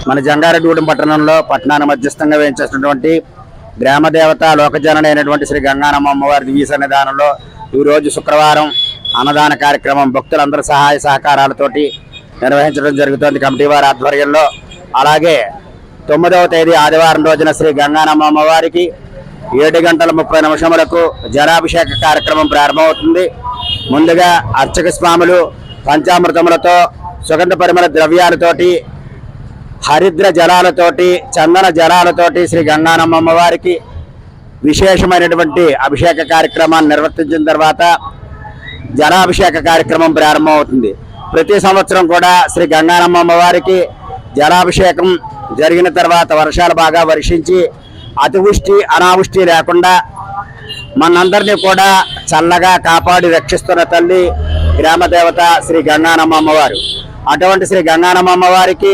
మన జంగారెడ్డిగూడెం పట్టణాన్ని మధ్యస్థంగా వేయించేసినటువంటి గ్రామదేవత లోకజనని అయినటువంటి శ్రీ గంగానమ్మ అమ్మవారి దివ్య సన్నిధానంలో ఈరోజు శుక్రవారం అన్నదాన కార్యక్రమం భక్తులందరూ సహాయ సహకారాలతోటి నిర్వహించడం జరుగుతోంది కమిటీ వారి ఆధ్వర్యంలో. అలాగే 9వ తేదీ ఆదివారం రోజున శ్రీ గంగానమ్మ అమ్మవారికి 7:30 జలాభిషేక కార్యక్రమం ప్రారంభమవుతుంది. ముందుగా అర్చక స్వాములు పంచామృతములతో, సుగంధ పరిమళ ద్రవ్యాలతోటి, హరిద్ర జలాలతోటి, చందన జలాలతోటి శ్రీ గంగానమ్మ అమ్మవారికి విశేషమైనటువంటి అభిషేక కార్యక్రమాన్ని నిర్వర్తించిన తర్వాత జలాభిషేక కార్యక్రమం ప్రారంభమవుతుంది. ప్రతి సంవత్సరం కూడా శ్రీ గంగానమ్మ అమ్మవారికి జలాభిషేకం జరిగిన తర్వాత వర్షాలు బాగా వర్షించి అతివృష్టి అనావృష్టి లేకుండా మనందరినీ కూడా చల్లగా కాపాడి రక్షిస్తున్న తల్లి గ్రామదేవత శ్రీ గంగానమ్మ అమ్మవారు. అటువంటి శ్రీ గంగానమ్మ అమ్మవారికి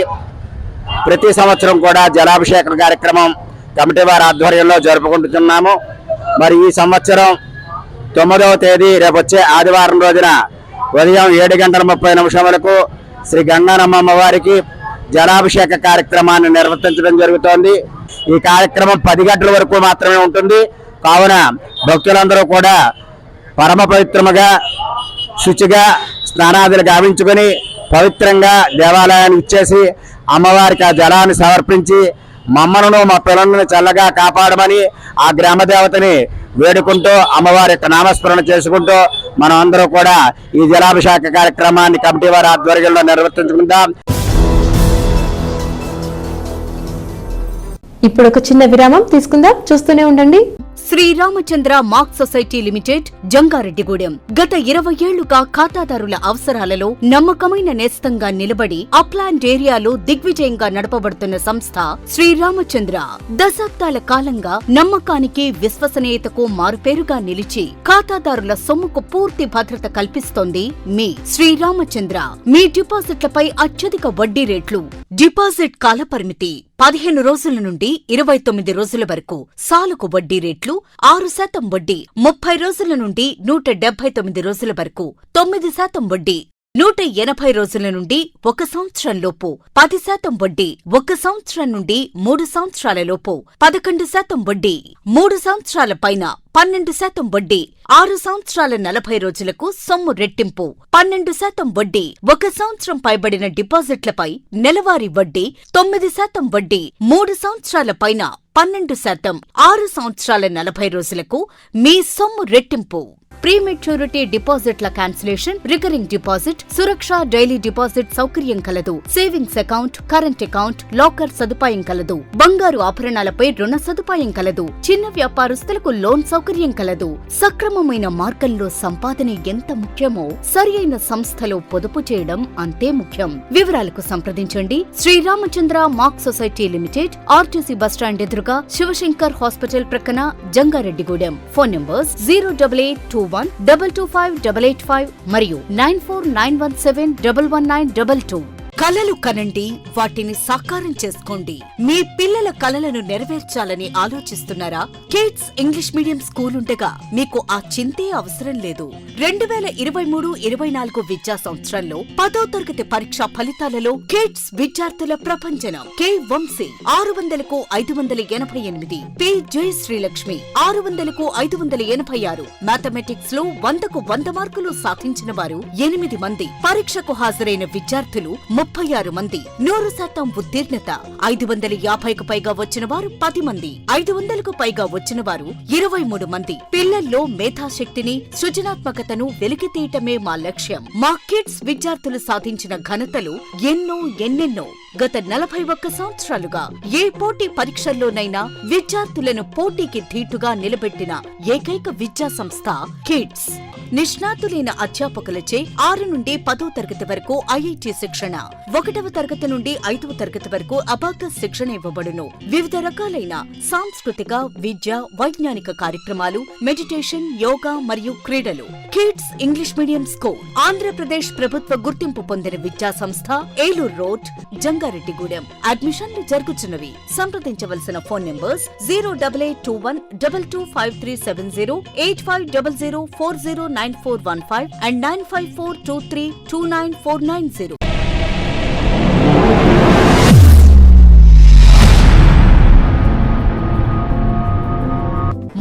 ప్రతి సంవత్సరం కూడా జలాభిషేక కార్యక్రమం కమిటీ వారి ఆధ్వర్యంలో జరుపుకుంటున్నాము. మరి ఈ సంవత్సరం 9వ తేదీ రేపు వచ్చే ఆదివారం రోజున ఉదయం 7:30 శ్రీ గంగానమ్మ అమ్మవారికి జలాభిషేక కార్యక్రమాన్ని నిర్వర్తించడం జరుగుతోంది. ఈ కార్యక్రమం 10 గంటల వరకు మాత్రమే ఉంటుంది. కావున భక్తులందరూ కూడా పరమ పవిత్రముగా శుచిగా స్నానాదులు గావించుకొని పవిత్రంగా దేవాలయానికి ఇచ్చేసి అమ్మవారికి ఆ జలాన్ని సమర్పించి మమ్మలను మా పిల్లలను చల్లగా కాపాడమని ఆ గ్రామదేవతని వేడుకుంటూ అమ్మవారి యొక్క నామస్మరణ చేసుకుంటూ మనం అందరూ కూడా ఈ జలాభిషేక కార్యక్రమాన్ని కమిటీ వారి ఆధ్వర్యంలో నిర్వర్తించుకుందాం. ఇప్పుడు ఒక చిన్న విరామం తీసుకుందాం, చూస్తూనే ఉండండి. శ్రీరామచంద్ర మాక్ సొసైటీ లిమిటెడ్ జంగారెడ్డిగూడెం గత 20 ఏళ్లుగా ఖాతాదారుల అవసరాలలో నమ్మకమైన నేస్తంగా నిలబడి అప్లాండ్ ఏరియాలో దిగ్విజయంగా నడపబడుతున్న సంస్థ శ్రీరామచంద్ర. దశాబ్దాల కాలంగా నమ్మకానికి విశ్వసనీయతకు మారుపేరుగా నిలిచి ఖాతాదారుల సొమ్ముకు పూర్తి భద్రత కల్పిస్తోంది మీ శ్రీరామచంద్ర. మీ డిపాజిట్లపై అత్యధిక వడ్డీ రేట్లు, డిపాజిట్ కాలపరిమితి 15 రోజుల నుండి 29 రోజుల వరకు, సాలుకు వడ్డీ రేట్లు 6% వడ్డీ, 30 రోజుల నుండి 179 రోజుల వరకు 9% వడ్డీ, 180 రోజుల నుండి 1 సంవత్సరం లోపు 10% వడ్డీ, 1 సంవత్సరం నుండి 3 సంవత్సరాల లోపు 11% వడ్డీ, 3 సంవత్సరాల పైన 12% వడ్డీ, 6 సంవత్సరాల 40 రోజులకు సొమ్ము రెట్టింపు 12% వడ్డీ, 1 సంవత్సరం పైబడిన డిపాజిట్లపై నెలవారీ వడ్డీ 9% వడ్డీ, 3 సంవత్సరాల పైన 12%, 6 సంవత్సరాల 40 రోజులకు మీ సొమ్ము రెట్టింపు. ప్రీమెచ్యూరిటీ డిపాజిట్ల క్యాన్సిలేషన్, రికరింగ్ డిపాజిట్, సురక్ష డైలీ డిపాజిట్ సౌకర్యం కలదు. Savings account, current account, locker సదుపాయం కలదు. బంగారు ఆభరణాలపై రుణ సదుపాయం కలదు. చిన్న వ్యాపారస్తులకు లోన్ సౌకర్యం కలదు. సక్రమమైన మార్గంలో సంపాదన ఎంత ముఖ్యమో సరియైన సంస్థలో పొదుపు చేయడం అంతే ముఖ్యం. వివరాలకు సంప్రదించండి. శ్రీరామచంద్ర మాక్ సొసైటీ లిమిటెడ్, ఆర్టీసీ బస్టాండ్ ఎదురుగా, శివశంకర్ హాస్పిటల్ ప్రక్కన, జంగారెడ్డిగూడెం. ఫోన్ నంబర్స్ 08821225885 మరియు 9491711922. కలలు కనండి, వాటిని సాకారం చేసుకోండి. మీ పిల్లల కలలను నెరవేర్చాలని ఆలోచిస్తున్నారా? కిడ్స్ ఇంగ్లీష్ మీడియం స్కూల్ ఉండగా మీకు ఆ చింతే అవసరం లేదు. 2023-24 విద్యా సంవత్సరంలో 10వ తరగతి పరీక్షా ఫలితాలలో కిడ్స్ విద్యార్థుల ప్రపంచనం. కె వంశీ 600కు 588, పి జయశ్రీలక్ష్మి 600కు 586. మ్యాథమెటిక్స్ లో 100కు 100 మార్కులు సాధించిన వారు 8 మంది. పరీక్షకు హాజరైన విద్యార్థులు 36 మంది. 100% ఉత్తీర్ణత. 550కు పైగా వచ్చిన వారు 10 మంది. 500కు పైగా వచ్చిన వారు 23 మంది. పిల్లల్లో మేధాశక్తిని, సృజనాత్మకతను వెలికితీయటమే మా లక్ష్యం. మా కిడ్స్ విద్యార్థులు సాధించిన ఘనతలు ఎన్నెన్నో. గత 41 సంవత్సరాలుగా ఏ పోటీ పరీక్షల్లోనైనా విద్యార్థులను పోటీకి ధీటుగా నిలబెట్టిన ఏకైక విద్యా సంస్థ కిడ్స్. నిష్ణాతులైన అధ్యాపకులచే 6 నుండి 10వ తరగతి వరకు ఐఐటి శిక్షణ, 1వ తరగతి నుండి 5వ తరగతి వరకు అబాకస్ శిక్షణ ఇవ్వబడును. వివిధ రకాలైన సాంస్కృతిక, విద్య, వైజ్ఞానిక కార్యక్రమాలు, మెడిటేషన్, యోగా మరియు క్రీడలు. Kids English medium school Andhra Pradesh ప్రభుత్వ గుర్తింపు పొందిన విద్యా సంస్థ, ఏలూరు రోడ్, జంగారెడ్డిగూడెం. అడ్మిషన్లు జరుగుతున్నవి. సంప్రదించవలసిన ఫోన్ నంబర్స్ 08821225370, 8500409415 and 9542329490.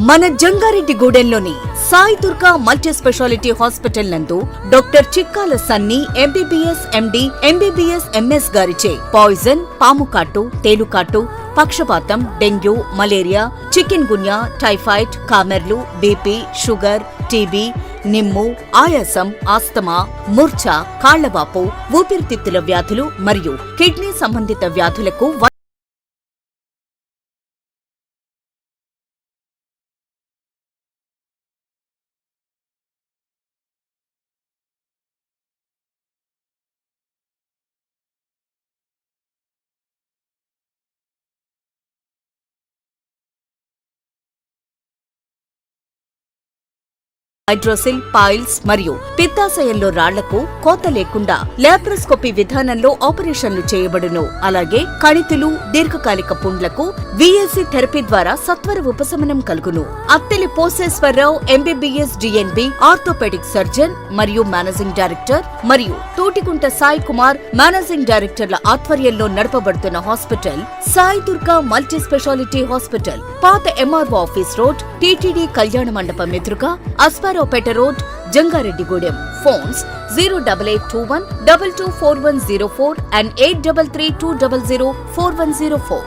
మన జంగారెడ్డిగూడెంలోని Sai Durga multi speciality hospital నందు doctor Chikkala Sunny MBBS MD, MBBS MS గారిచే పాయిజన్, పాముకాటు, తేలుకాటు, పక్షపాతం, dengue, malaria, chikungunya, typhoid, కామెర్లు, బీపీ, షుగర్, టీబీ, నిమ్ము, ఆయాసం, ఆస్తమా, మూర్ఛ, కాళ్లవాపు, ఊపిరితిత్తుల వ్యాధులు మరియు కిడ్నీ సంబంధిత వ్యాధులకు హైడ్రోసిల్, పాయిల్స్ మరియు పిత్తాశయంలో రాళ్లకు కోత లేకుండా లాప్రోస్కోపీ విధానంలో ఆపరేషన్లు చేయబడును. అలాగే కణితులు, దీర్ఘకాలిక పుండ్లకు విఎల్సి థెరపీ ద్వారా సత్వర ఉపశమనం కలుగును. Atteli Poseswararao MBBS DNB orthopaedic surgeon మరియు మేనేజింగ్ డైరెక్టర్ మరియు తోటికుంట సాయి కుమార్ మేనేజింగ్ డైరెక్టర్ల ఆధ్వర్యంలో నడపబడుతున్న hospital Sai Durga multi speciality hospital, పాత ఎంఆర్ఓ ఆఫీస్ రోడ్, టీటీడీ కళ్యాణ మండపం ఎదురుగా, Aswaraopeta road, Jangareddygudem. Phones 08821224104 and 8332004104.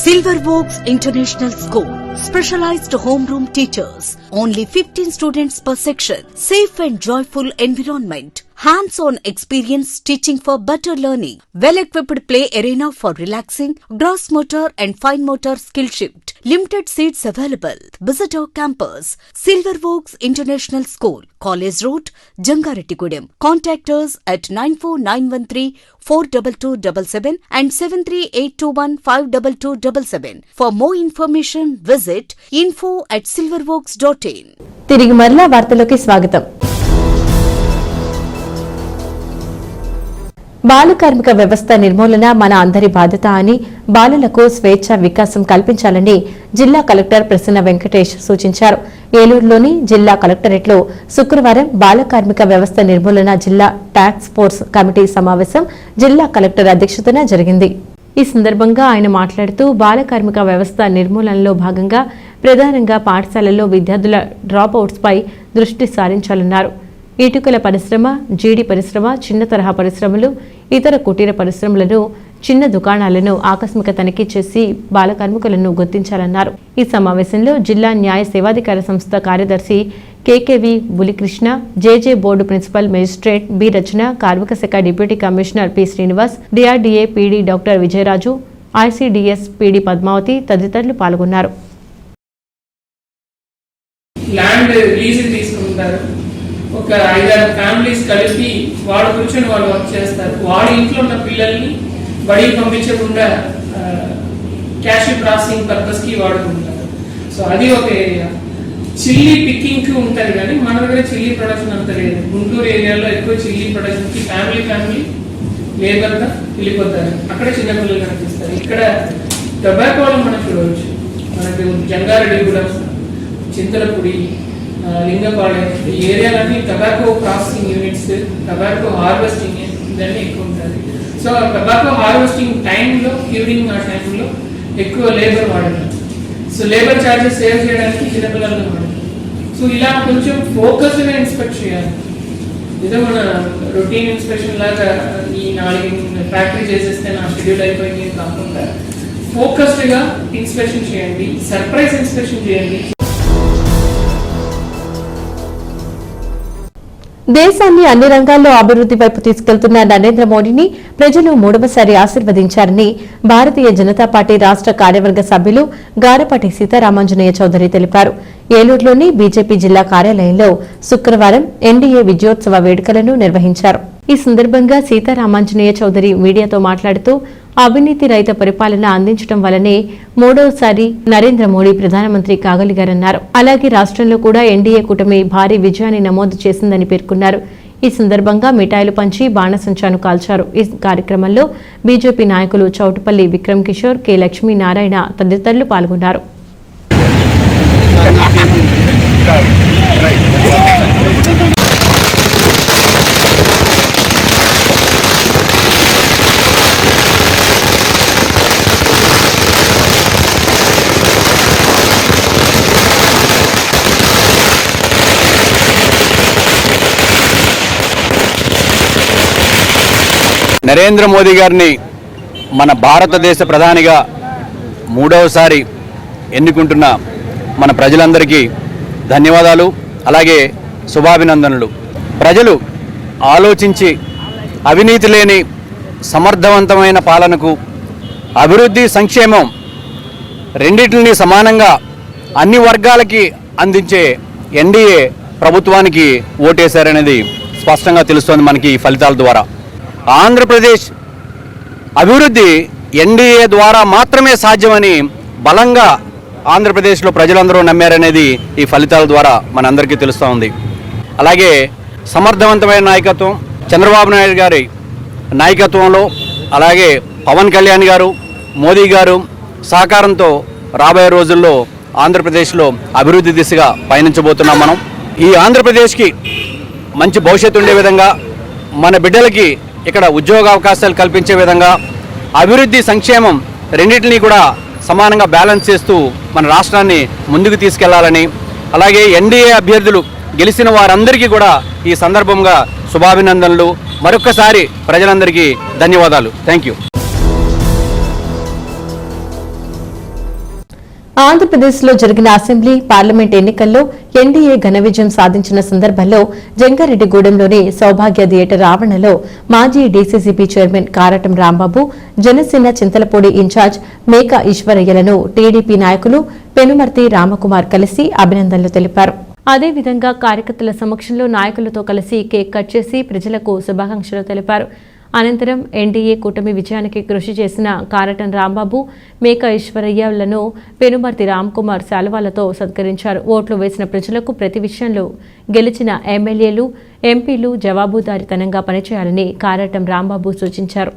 Silver Oaks International School. Specialized homeroom teachers. Only 15 students per section. Safe and joyful environment. Hands-on experience teaching for better learning. Well-equipped play arena for relaxing, gross motor and fine motor skill shift. Limited seats available. Visit our campus. Silver Oaks International School. College Road, Jangarettigudem. Contact us at 94913-42277 and 73821-52277. For more information, visit info@silveroaks.in. తిరిగి మరలా వార్తలోకి స్వాగతం. బాల కార్మిక వ్యవస్థ నిర్మూలన మన అందరి బాధ్యత అని, బాలలకు స్వేచ్ఛ, వికాసం కల్పించాలని జిల్లా కలెక్టర్ ప్రసన్న వెంకటేష్ సూచించారు. ఏలూరులోని జిల్లా కలెక్టరేట్లో శుక్రవారం బాల కార్మిక వ్యవస్థ నిర్మూలన జిల్లా టాస్క్ ఫోర్స్ కమిటీ సమావేశం జిల్లా కలెక్టర్ అధ్యక్షతన జరిగింది. ఈ సందర్భంగా ఆయన మాట్లాడుతూ బాల కార్మిక వ్యవస్థ నిర్మూలనలో భాగంగా ప్రధానంగా పాఠశాలల్లో విద్యార్థుల డ్రాప్అవుట్స్ పై దృష్టి సారించాలన్నారు. ఇటుకల పరిశ్రమ, జీడి పరిశ్రమ, చిన్న తరహా పరిశ్రమలు, ఇతర కుటీర పరిశ్రమలను, చిన్న దుకాణాలను ఆకస్మిక తనిఖీ చేసి బాల కార్మికులను గుర్తించాలన్నారు. ఈ సమావేశంలో జిల్లా న్యాయ సేవాధికార సంస్థ కార్యదర్శి KKV Bulikrishna, JJ board principal magistrate B Rachana, కార్మిక శాఖ deputy commissioner P Srinivas, DRDA PD doctor Vijayaraju, ICDS PD Padmavathi తదితరులు పాల్గొన్నారు. ఒక 5-6 ఫ్యామిలీస్ కలిపి వాడు కూర్చొని వాళ్ళు వర్క్ చేస్తారు. వాడి ఇంట్లో ఉన్న పిల్లల్ని బడికి పంపించకుండా క్యాష్ ప్రాసెసింగ్ పర్పస్కి వాడుకుంటారు. సో అది ఒక ఏరియా. చిల్లీ పికింగ్కి ఉంటుంది కానీ మన దగ్గర చిల్లీ ప్రొడక్షన్ అంత లేదు. గుంటూరు ఏరియాలో ఎక్కువ చిల్లీ ప్రొడక్షన్కి ఫ్యామిలీ లేబర్గా వెళ్ళిపోతారు, అక్కడ చిన్నపిల్లలు కనిపిస్తారు. ఇక్కడ టొబాకోలో మనం చూడవచ్చు. మనకు జంగారెడ్డిగూడెం, చింతలపూడి, లింగపాలెం ఈ ఏరియాలన్నీ tobacco processing units, tobacco harvesting ఇవన్నీ ఎక్కువ ఉంటుంది. సో టొబాకో హార్వెస్టింగ్ టైంలో, క్యూరింగ్ ఆ టైంలో ఎక్కువ లేబర్ వాడతారు. సో లేబర్ ఛార్జెస్ సేవ్ చేయడానికి చిన్నపిల్లలను వాడతారు. సో ఇలా కొంచెం ఫోకస్గా ఇన్స్పెక్ట్ చేయాలి. ఏదో మన రొటీన్ ఇన్స్పెక్షన్ లాగా ఈ 4 ఫ్యాక్టరీ చేసేస్తే నా షెడ్యూల్ అయిపోయింది కాకుండా ఫోకస్డ్గా ఇన్స్పెక్షన్ చేయండి, సర్ప్రైజ్ ఇన్స్పెక్షన్ చేయండి. దేశాన్ని అన్ని రంగాల్లో అభివృద్ధి వైపు తీసుకెళ్తున్న నరేంద్ర మోడీని ప్రజలు 3వసారి ఆశీర్వదించారని భారతీయ జనతా పార్టీ రాష్ట్ర కార్యవర్గ సభ్యులు గారపాటి సీతారామాంజనేయ చౌదరి తెలిపారు. ఏలూరులోని బీజేపీ జిల్లా కార్యాలయంలో శుక్రవారం ఎన్డీఏ విజయోత్సవ వేడుకలను నిర్వహించారు. ఈ సందర్భంగా సీతారామాంజనేయ చౌదరి మీడియాతో మాట్లాడుతూ అవినీతి రహిత పరిపాలన అందించడం వల్లనే 3వసారి నరేంద్ర మోడీ ప్రధానమంత్రి కాగలిగారన్నారు. అలాగే రాష్ట్రంలో కూడా ఎన్డీఏ కూటమి భారీ విజయాన్ని నమోదు చేసిందని పేర్కొన్నారు. ఈ సందర్భంగా మిఠాయిలు పంచి బాణసంచాను కాల్చారు. ఈ కార్యక్రమంలో బీజేపీ నాయకులు చౌటుపల్లి విక్రమ్ కిషోర్, కె లక్ష్మీనారాయణ తదితరులు పాల్గొన్నారు. నరేంద్ర మోదీ గారిని మన భారతదేశ ప్రధానిగా 3వసారి ఎన్నుకుంటున్న మన ప్రజలందరికీ ధన్యవాదాలు, అలాగే శుభాభినందనలు. ప్రజలు ఆలోచించి అవినీతి లేని సమర్థవంతమైన పాలనకు, అభివృద్ధి, సంక్షేమం రెండింటిని సమానంగా అన్ని వర్గాలకి అందించే ఎన్డీఏ ప్రభుత్వానికి ఓటేశారనేది స్పష్టంగా తెలుస్తోంది మనకి ఈ ఫలితాల ద్వారా. ఆంధ్రప్రదేశ్ అభివృద్ధి ఎన్డీఏ ద్వారా మాత్రమే సాధ్యమని బలంగా ఆంధ్రప్రదేశ్లో ప్రజలందరూ నమ్మారనేది ఈ ఫలితాల ద్వారా మనందరికీ తెలుస్తూ ఉంది. అలాగే సమర్థవంతమైన నాయకత్వం చంద్రబాబు నాయుడు గారి నాయకత్వంలో, అలాగే పవన్ కళ్యాణ్ గారు, మోదీ గారు సహకారంతో రాబోయే రోజుల్లో ఆంధ్రప్రదేశ్లో అభివృద్ధి దిశగా పయనించబోతున్నాం. మనం ఈ ఆంధ్రప్రదేశ్కి మంచి భవిష్యత్తు ఉండే విధంగా, మన బిడ్డలకి ఇక్కడ ఉద్యోగ అవకాశాలు కల్పించే విధంగా, అభివృద్ధి, సంక్షేమం రెండింటినీ కూడా సమానంగా బ్యాలెన్స్ చేస్తూ మన రాష్ట్రాన్ని ముందుకు తీసుకెళ్లాలని, అలాగే ఎన్డీఏ అభ్యర్థులు గెలిచిన వారందరికీ కూడా ఈ సందర్భంగా శుభాభినందనలు. మరొక్కసారి ప్రజలందరికీ ధన్యవాదాలు. Thank you. ఆంధ్రప్రదేశ్లో జరిగిన అసెంబ్లీ, పార్లమెంట్ ఎన్నికల్లో ఎన్డీఏ ఘన విజయం సాధించిన సందర్భంలో జంగారెడ్డిగూడెంలోని సౌభాగ్య థియేటర్ ఆవరణలో మాజీ DCCB chairman Karatam Rambabu, Janasena Chintalapudi incharge Meka ఈశ్వరయ్యలను టీడీపీ నాయకులు పెనుమర్తి రామకుమార్ కలిసి అభినందనలు తెలిపారు. అదేవిధంగా కార్యకర్తల సమక్షంలో నాయకులతో కలిసి కేక్ కట్ చేసి ప్రజలకు శుభాకాంక్షలు తెలిపారు. అనంతరం ఎన్డీఏ కూటమి విజయానికి కృషి చేసిన కారటం రాంబాబు, మేకా ఈశ్వరయ్యలను పెనుమర్తి రామ్కుమార్ శాలువాలతో సత్కరించారు. ఓట్లు వేసిన ప్రజలకు ప్రతి విషయంలో గెలిచిన ఎమ్మెల్యేలు, ఎంపీలు జవాబుదారీతనంగా పనిచేయాలని కారటం రాంబాబు సూచించారు.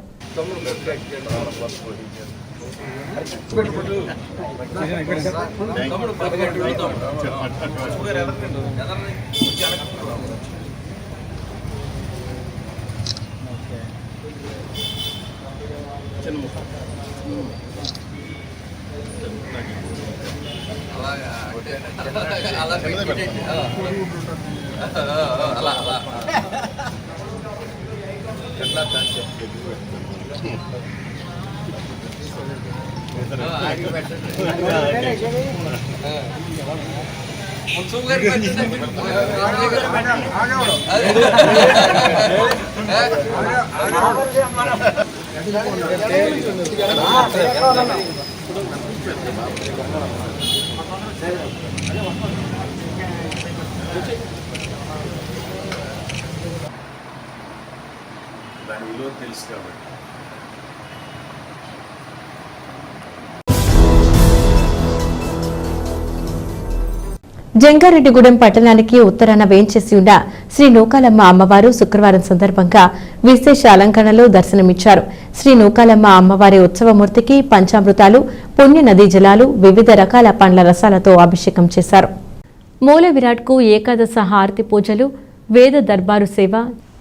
దాని విలువ తెలుసు కాబట్టి జంగారెడ్డిగూడెం పట్టణానికి ఉత్తరాన వేంచేసి ఉన్న శ్రీ నూకాలమ్మ అమ్మవారు శుక్రవారం సందర్భంగా విశేష అలంకరణలో దర్శనమిచ్చారు. శ్రీ నూకాలమ్మ అమ్మవారి ఉత్సవమూర్తికి పంచామృతాలు, పుణ్య నదీ జలాలు, వివిధ రకాల పండ్ల రసాలతో అభిషేకం చేశారు. మూల విరాట్కు ఏకాదశ హారతి పూజలు, వేద దర్బారు సేవ,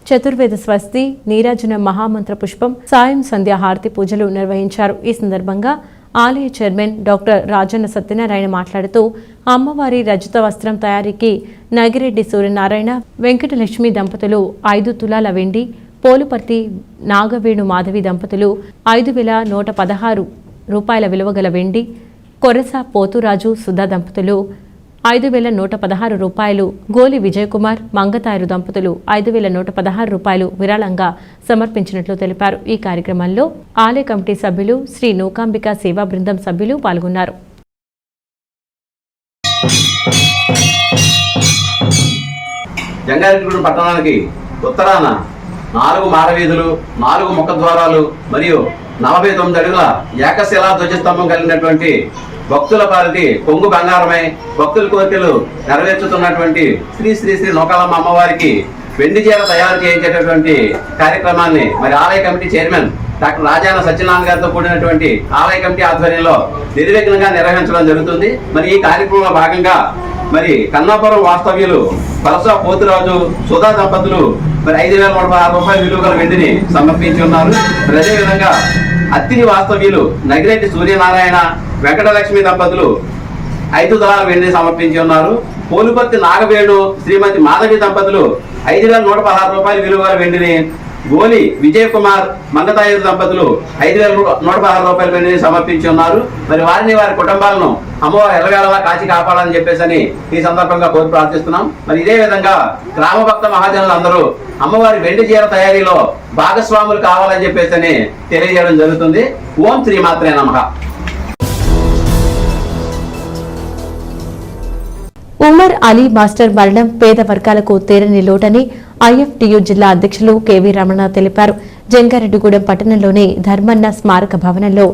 చతుర్వేద స్వస్తి, నీరాజన మహామంత్ర పుష్పం, సాయం సంధ్య హారతి పూజలు నిర్వహించారు. ఈ సందర్భంగా ఆలయ చైర్మన్ డాక్టర్ రాజన్న సత్యనారాయణ మాట్లాడుతూ అమ్మవారి రజత వస్త్రం తయారీకి నగిరెడ్డి సూర్యనారాయణ, వెంకటలక్ష్మి దంపతులు 5 తులాల వెండి, పోలుపర్తి నాగవేణు మాధవి దంపతులు 5,116 రూపాయల విలువగల వెండి, కొరస పోతురాజు సుధా దంపతులు 5,116 రూపాయలు, గోలి విజయకుమార్ మంగతాయరు దంపతులు 5,116 రూపాయలు విరాళంగా సమర్పించినట్లు తెలిపారు. ఈ కార్యక్రమంలో ఆలయ కమిటీ సభ్యులు, శ్రీ నూకాంబిక సేవా బృందం సభ్యులు పాల్గొన్నారు. జంగారెడ్డిగూడెం పట్టణానికి ఉత్తరాన 4 మాడవీధులు, 4 ముఖద్వారాలు మరియు 49 అడుగుల ఏకశిలా ధ్వజస్తంభం కలిగినటువంటి భక్తుల పాలిటి కొంగు బంగారమై భక్తుల కోరికలు నెరవేర్చుతున్నటువంటి శ్రీ శ్రీ శ్రీ నూకాలమ్మ అమ్మవారికి వెండి చీర తయారు చేయించేటటువంటి కార్యక్రమాన్ని మరి ఆలయ committee chairman doctor Rajana Satyanarayana గారితో కూడినటువంటి ఆలయ కమిటీ ఆధ్వర్యంలో నిర్విఘ్నంగా నిర్వహించడం జరుగుతుంది. మరి ఈ కార్యక్రమంలో భాగంగా మరి కన్నాపురం వాస్తవ్యులు పరస పోతురాజు సుధా దంపతులు మరి 5,116 రూపాయల విలువగల వెండిని సమర్పించి ఉన్నారు. మరి అదేవిధంగా అత్తిని వాస్తవ్యులు నగిరెడ్డి సూర్యనారాయణ, వెంకటలక్ష్మి దంపతులు 5 తులాల వెండిని సమర్పించి ఉన్నారు. పోలుపర్తి నాగవేణు శ్రీమతి మాధవి దంపతులు 5,116 రూపాయల విలువగల వెండిని, గోలి విజయకుమార్ మంగతాయరు దంపతులు 5,116 రూపాయల వెండిని సమర్పించి ఉన్నారు. మరి వారిని వారి కుటుంబాలను అమ్మవారు ఎల్లవేళలా కాచి కాపాడాలని చెప్పేసి ఈ సందర్భంగా కోరి ప్రార్థిస్తున్నాం. మరి ఇదే విధంగా గ్రామ భక్త మహాజనులు అందరూ అమ్మవారి వెండి చీర తయారీలో భాగస్వాములు కావాలని చెప్పేసి తెలియజేయడం జరుగుతుంది. ఓం శ్రీమాత్రే నమః. ఉమర్ అలీ మాస్టర్ మరణం పేద వర్గాలకు తీరని లోటని ఐఎఫ్టియు జిల్లా అధ్యక్షులు కెవి రమణ తెలిపారు. జంగారెడ్డిగూడెం పట్టణంలోని ధర్మన్న స్మారక భవనంలో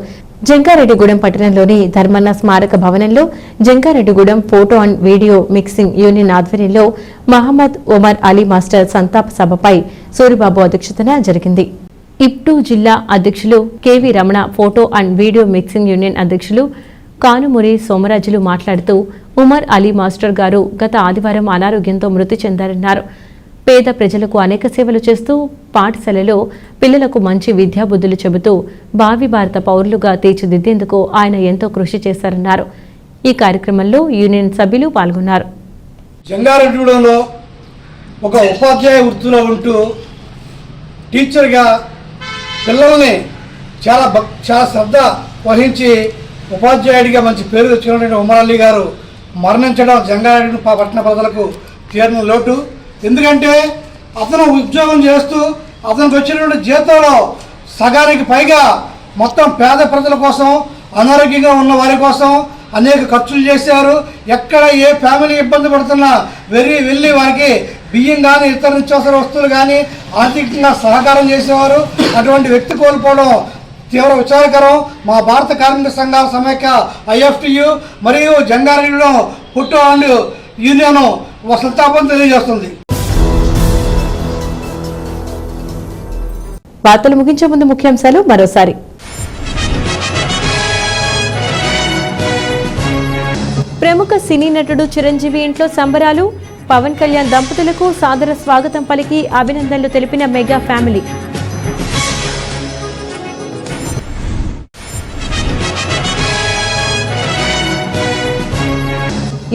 Jangareddygudem photo and video mixing union ఆధ్వర్యంలో మహమ్మద్ ఉమర్ అలీ మాస్టర్ సంతాప సభపై సూరిబాబు అధ్యక్షతన జరిగింది. ఇప్టు జిల్లా అధ్యక్షులు KV Ramana, photo and video mixing union అధ్యక్షులు కానుమూరి సోమరాజులు మాట్లాడుతూ ఉమర్ అలీ మాస్టర్ గారు గత ఆదివారం అనారోగ్యంతో మృతి చెందారన్నారు. పేద ప్రజలకు అనేక సేవలు చేస్తూ పాఠశాలలో పిల్లలకు మంచి విద్యాబుద్ధులు చెబుతూ భావి భారత పౌరులుగా తీర్చిదిద్దేందుకు ఆయన ఎంతో కృషి చేశారన్నారు. ఈ కార్యక్రమంలో యూనియన్ సభ్యులు పాల్గొన్నారు. జంగారెడ్డిగూడెంలో ఒక ఉపాధ్యాయ వృత్తిలో ఉంటూ టీచర్గా పిల్లల్ని చాలా శ్రద్ధ వహించి ఉపాధ్యాయుడిగా మంచి పేరు తెచ్చుకున్నటువంటి ఉమర్ అలీ గారు మరణించడం జంగారెడ్డి పట్టణ ప్రజలకు తీరని లోటు. ఎందుకంటే అతను ఉద్యోగం చేస్తూ అతనికి వచ్చినటువంటి జీతంలో సగానికి పైగా మొత్తం పేద ప్రజల కోసం, అనారోగ్యంగా ఉన్న వారి కోసం అనేక ఖర్చులు చేశారు. ఎక్కడ ఏ ఫ్యామిలీ ఇబ్బంది పడుతున్నా వెళ్ళి వారికి బియ్యం కానీ ఇతర నిత్యావసర వస్తువులు కానీ ఆర్థికంగా సహకారం చేసేవారు. అటువంటి వ్యక్తి కోల్పోవడం తీవ్ర విచారకరం. మా భారత కార్మిక సంఘాల సమైక్య ఐఎఫ్టియు మరియు జంగారెడ్డిలో ఫోటో అండ్ యూనియన్ సంతాపం తెలియజేస్తుంది. వార్తలు ముగించే ముందు ముఖ్యాంశాలు మరోసారి. ప్రముఖ సినీ నటుడు చిరంజీవి ఇంట్లో సంబరాలు. పవన్ కళ్యాణ్ దంపతులకు సాదర స్వాగతం పలికి అభినందనలు తెలిపిన మెగా ఫ్యామిలీ.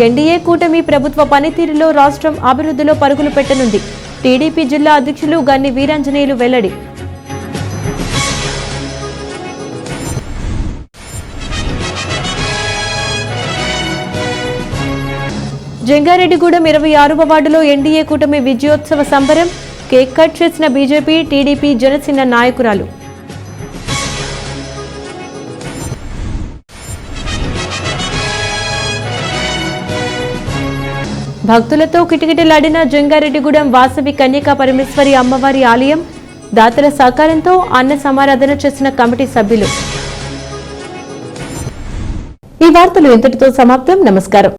ఎన్డీఏ కూటమి ప్రభుత్వ పనితీరులో రాష్ట్రం అభివృద్ధిలో పరుగులు పెట్టనుంది. టీడీపీ జిల్లా అధ్యక్షులు గన్ని వీరాంజనేయులు వెల్లడి. జంగారెడ్డిగూడెం 26వ వార్డులో ఎన్డీఏ కూటమి విజయోత్సవ సంబరం. కేక్ కట్ చేసిన బీజేపీ, టీడీపీ, జనసేన నాయకురాలు. భక్తులతో కిటకిటలాడిన జంగారెడ్డిగూడెం వాసవి కన్యకా పరమేశ్వరి అమ్మవారి ఆలయం. దాతల సహకారంతో అన్న సమారాధన చేసిన కమిటీ సభ్యులు. ఈ వార్తలు ఇంతటితో సమాప్తం. నమస్కారం.